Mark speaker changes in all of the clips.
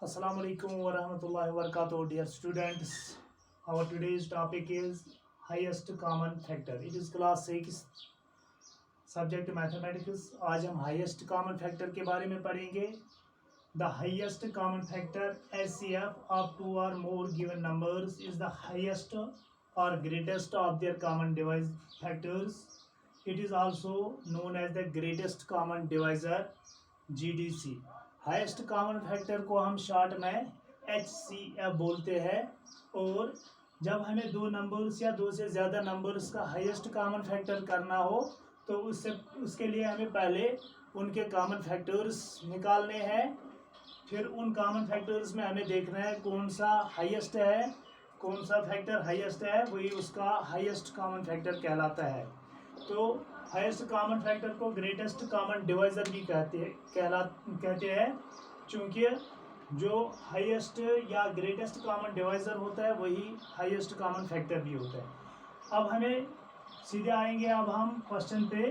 Speaker 1: Assalamu alaikum wa rahmatullahi wa barakatuh, dear students. Our today's topic is highest common factor. It is class 6 subject mathematics. आज हम highest common factor के बारे में पढ़ेंगे. The highest common factor HCF of two or more given numbers is the highest or greatest of their common factors. It is also known as the greatest common divisor GDC. Highest common factor को हम short में HCF बोलते हैं। और जब हमें दो numbers या दो से ज़्यादा नंबर्स का हाईएस्ट कॉमन फैक्टर करना हो तो उसके लिए हमें पहले उनके कॉमन फैक्टर्स निकालने हैं। फिर उन कॉमन फैक्टर्स में हमें देखना है कौन सा हाईएस्ट है, कौन सा फैक्टर हाईएस्ट है, वही उसका हाईएस्ट कॉमन फैक्टर कहलाता है। तो हाईएस्ट कॉमन फैक्टर को ग्रेटेस्ट कॉमन डिवाइजर भी कहते हैं, क्योंकि जो हाईएस्ट या ग्रेटेस्ट कॉमन डिवाइजर होता है वही हाईएस्ट कॉमन फैक्टर भी होता है। अब हमें सीधे आएंगे अब हम क्वेश्चन पे,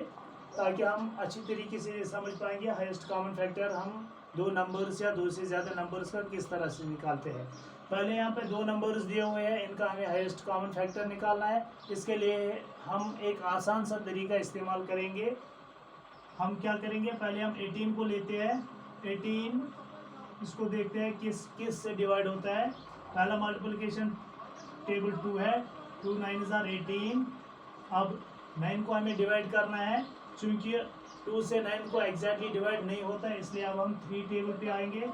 Speaker 1: ताकि हम अच्छी तरीके से समझ पाएंगे हाईएस्ट कॉमन फैक्टर हम दो नंबर्स या दो से ज़्यादा नंबर्स का किस तरह से निकालते हैं। पहले यहाँ पे दो नंबर्स दिए हुए हैं, इनका हमें हाईएस्ट कॉमन फैक्टर निकालना है। इसके लिए हम एक आसान सा तरीका इस्तेमाल करेंगे। हम क्या करेंगे, पहले हम 18 को लेते हैं। 18 इसको देखते हैं किस से डिवाइड होता है। पहला मल्टीप्लिकेशन टेबल 2 है, 2 9 18। अब 9 को हमें डिवाइड करना है, चूँकि 2 से 9 को एग्जैक्टली डिवाइड नहीं होता है, इसलिए अब हम 3 टेबल पे आएंगे।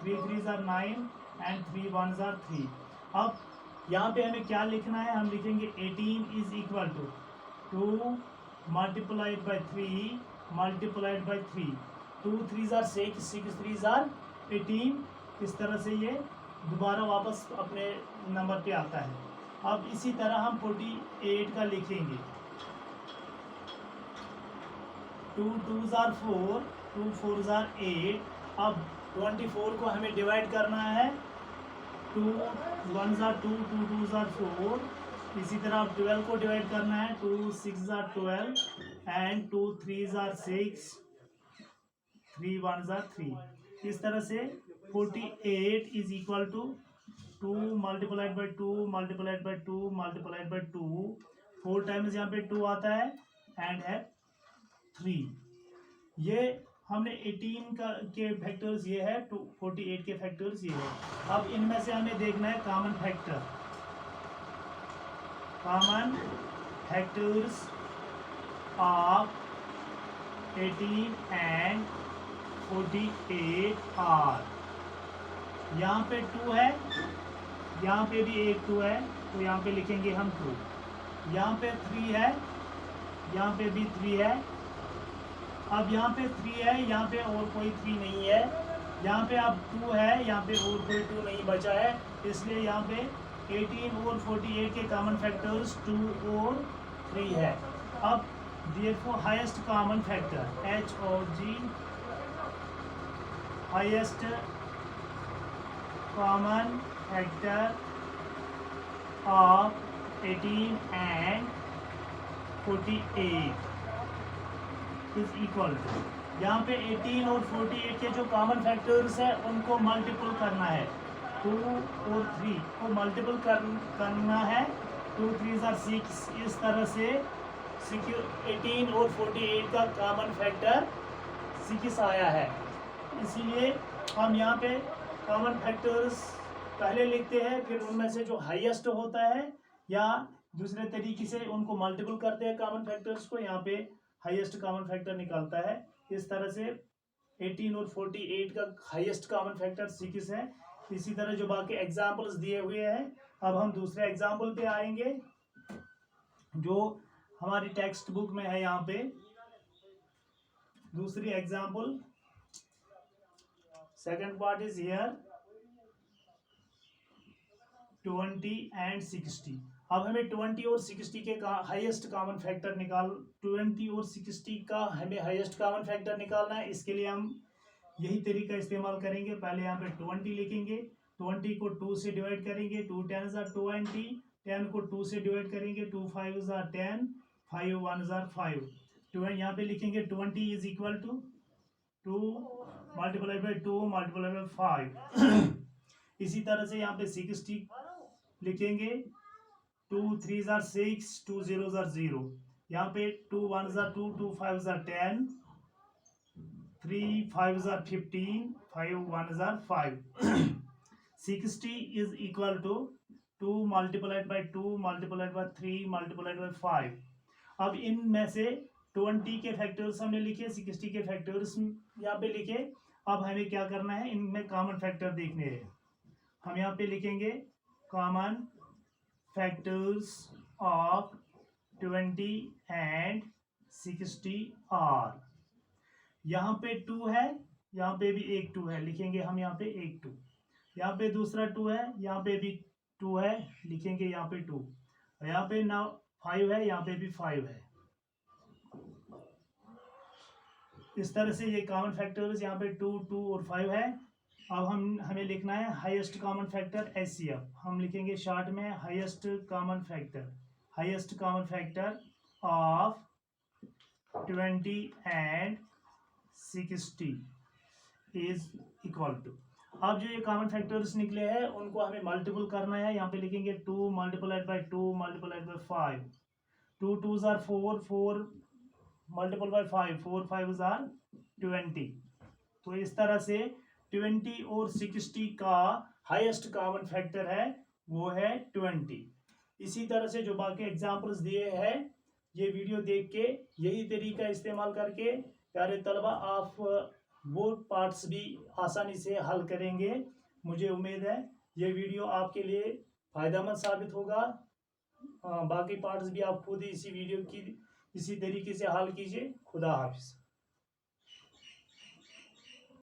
Speaker 1: 3 3 9 एंड 3 1 3। अब यहाँ पे हमें क्या लिखना है, हम लिखेंगे 18 is equal to 2 multiplied by 3 multiplied by 3। 2 3 6 6 3 18। इस तरह से ये दोबारा वापस अपने नंबर पे आता है। अब इसी तरह हम 48 का लिखेंगे। 2 2 4 2 4 8। अब 24 को हमें डिवाइड करना है। 2 1 2 2 2 4। इसी तरह अब 12 को डिवाइड करना है। 2 6 12 एंड 2 3 6 3 1 3। इस तरह से 48 is equal to 2 multiplied by 2 multiplied by 2 multiplied by 2। 4 times यहाँ पे 2 आता है एंड है 3। ये हमने 18 के फैक्टर्स ये है, 48 के फैक्टर्स ये है। अब इनमें से हमें देखना है common factor. Common factors of 18 and 48 are. यहाँ पे 2 है, यहाँ पे भी एक 2 है, तो यहाँ पे लिखेंगे हम 2। यहाँ पे 3 है, यहाँ पे भी 3 है। अब यहाँ पे 3 है, यहाँ पे और कोई 3 नहीं है। यहाँ पे अब 2 है, यहाँ पे और कोई 2 नहीं बचा है, इसलिए यहाँ पे 18 और 48 के कॉमन फैक्टर्स 2 और 3 है। अब therefore highest common factor HOG, highest common factor of 18 and 48 is equal to, यहाँ पे 18 और 48 के जो कॉमन फैक्टर्स है उनको मल्टीपल करना है। 2 और 3 को मल्टीपल करना है। 2 3 6। इस तरह से 18 और 48 का कॉमन फैक्टर 6 आया है। इसीलिए हम यहाँ पे कॉमन फैक्टर्स पहले लिखते हैं, फिर उनमें से जो हाईएस्ट होता है या दूसरे तरीके से उनको मल्टीपल करते हैं कॉमन फैक्टर्स को, यहाँ पे हाईएस्ट कॉमन फैक्टर निकलता है। इस तरह से 18 और 48 का हाईएस्ट कॉमन फैक्टर 6 है। इसी तरह जो बाकी एग्जाम्पल्स दिए हुए हैं, अब हम दूसरे एग्जाम्पल पे आएंगे जो हमारी टेक्स्ट बुक में है। यहाँ पे दूसरी example, second part is here 20 and 60। अब हमें 20 और 60 के हाईएस्ट कॉमन फैक्टर 20 और 60 का हमें हाईएस्ट कॉमन फैक्टर निकालना है। इसके लिए हम यही तरीका इस्तेमाल करेंगे। पहले यहाँ पे 20 लिखेंगे, 20 को 2 से डिवाइड करेंगे, 2 10 20, 10 को 2 से डिवाइड करेंगे, 2 5 10, 5 1 5। यहाँ पे लिखेंगे 20 is equal to 2 multiply by 2 multiply by 5। इसी तरह से यहाँ पे 60 लिखेंगे। 2 3 जार 6, 2 0 जार 0। यहाँ पे 2 1 जार 2, 2 5 जार 10, 3 5 जार 15, 5 1 जार 5। 60 is equal to 2 multiplied by 2 multiplied by 3 multiplied by 5। अब इनमें से 20 के फैक्टर्स हमने लिखे, 60 के फैक्टर्स यहाँ पे लिखे। अब हमें क्या करना है, इनमें कॉमन फैक्टर देखने हैं। हम यहाँ पे लिखेंगे common factors of 20 and 60 are. यहाँ पे 2 है, यहाँ पे भी एक 2 है, लिखेंगे हम यहाँ पे एक 2। यहाँ पे दूसरा 2 है, यहाँ पे भी 2 है, लिखेंगे यहाँ पे 2। यहाँ पे ना 5 है, यहाँ पे भी 5 है। इस तरह से ये कॉमन फैक्टर्स यहाँ पे 2 2 और 5 है। अब हमें लिखना है हाईएस्ट कॉमन फैक्टर HCF। हम लिखेंगे शॉर्ट में highest common factor of 20 and 60 is equal to. अब जो ये कॉमन फैक्टर्स निकले हैं उनको हमें मल्टीपल करना है। यहाँ पे लिखेंगे 2 multiplied by 2 multiplied by 5। 2 2 jar 4, 4 multiple by 5, 4 5 jar 20। तो इस तरह से 20 और 60 का हाईएस्ट कॉमन फैक्टर है वो है 20। इसी तरह से जो बाकी एग्जांपल्स दिए हैं, ये वीडियो देख के यही तरीका इस्तेमाल करके प्यारे तलबा आप वो पार्ट्स भी आसानी से हल करेंगे। मुझे उम्मीद है ये वीडियो आपके लिए फ़ायदेमंद साबित होगा। बाकी पार्ट्स भी आप खुद इसी वीडियो की इसी तरीके से हल कीजिए। खुदा हाफिज़।